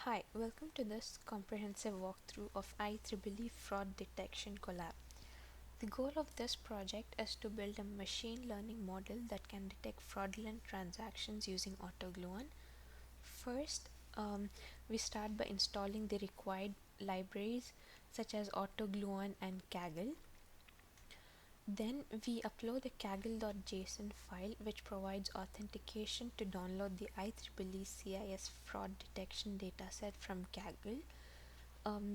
Hi, welcome to this comprehensive walkthrough of IEEE Fraud Detection Collab. The goal of this project is to build a machine learning model that can detect fraudulent transactions using AutoGluon. First, we start by installing the required libraries such as AutoGluon and Kaggle. Then we upload the kaggle.json file which provides authentication to download the IEEE CIS fraud detection dataset from Kaggle.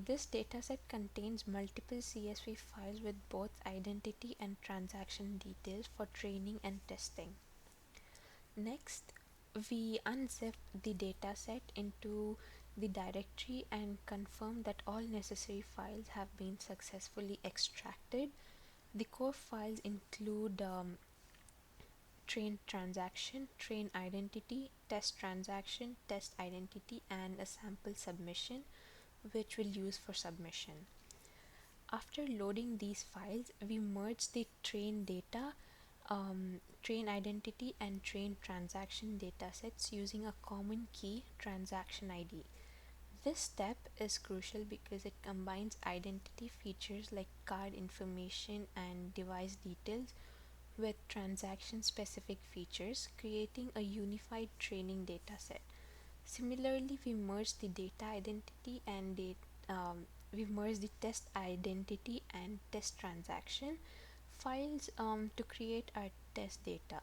This dataset contains multiple CSV files with both identity and transaction details for training and testing. Next, we unzip the dataset into the directory and confirm that all necessary files have been successfully extracted. The core files include train transaction, train identity, test transaction, test identity, and a sample submission, which we'll use for submission. After loading these files, we merge the train data, train identity, and train transaction datasets using a common key transaction ID. This step is crucial because it combines identity features like card information and device details with transaction specific features, creating a unified training dataset. Similarly, we merge the data identity and we merge the test identity and test transaction files to create our test data.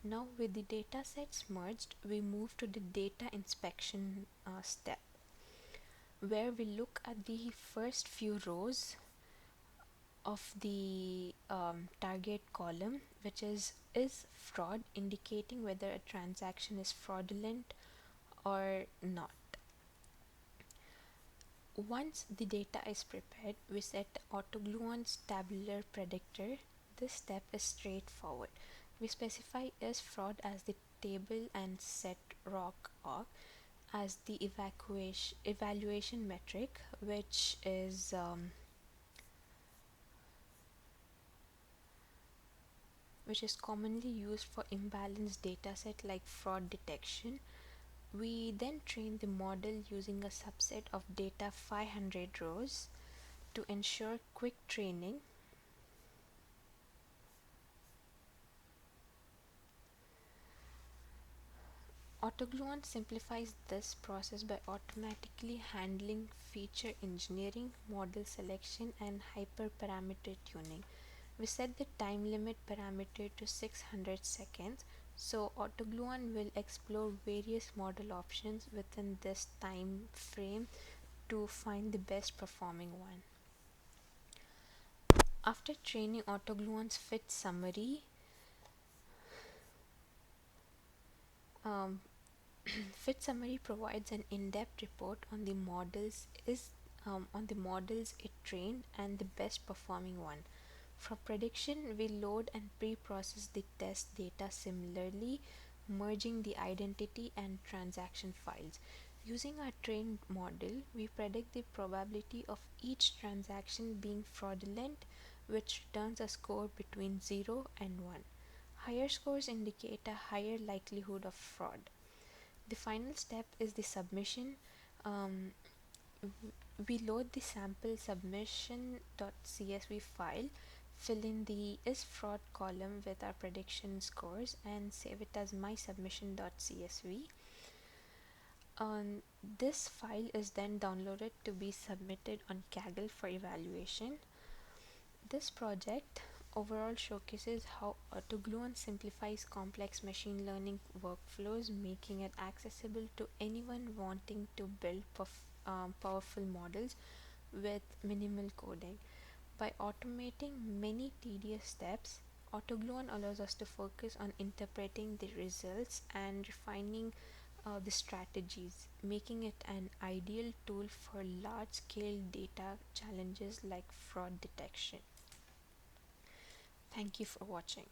Now, with the data sets merged, we move to the data inspection step, where we look at the first few rows of the target column, which is fraud, indicating whether a transaction is fraudulent or not. Once the data is prepared, we set AutoGluon's tabular predictor. This step is straightforward. We specify is fraud as the table and set rock arc as the evaluation metric, which is commonly used for imbalanced dataset like fraud detection. We then train the model using a subset of data 500 rows to ensure quick training. AutoGluon simplifies this process by automatically handling feature engineering, model selection, and hyperparameter tuning. We set the time limit parameter to 600 seconds, so AutoGluon will explore various model options within this time frame to find the best performing one. After training AutoGluon's fit summary, um, Fit summary provides an in-depth report on the models it trained and the best performing one. For prediction, we load and pre-process the test data similarly, merging the identity and transaction files. Using our trained model, we predict the probability of each transaction being fraudulent, which returns a score between 0 and 1. Higher scores indicate a higher likelihood of fraud. The final step is the submission. Um, we load the sample submission.csv file, fill in the is fraud column with our prediction scores, and save it as my submission.csv. This file is then downloaded to be submitted on Kaggle for evaluation. This project overall showcases how AutoGluon simplifies complex machine learning workflows, making it accessible to anyone wanting to build powerful models with minimal coding. By automating many tedious steps, AutoGluon allows us to focus on interpreting the results and refining the strategies, making it an ideal tool for large-scale data challenges like fraud detection. Thank you for watching.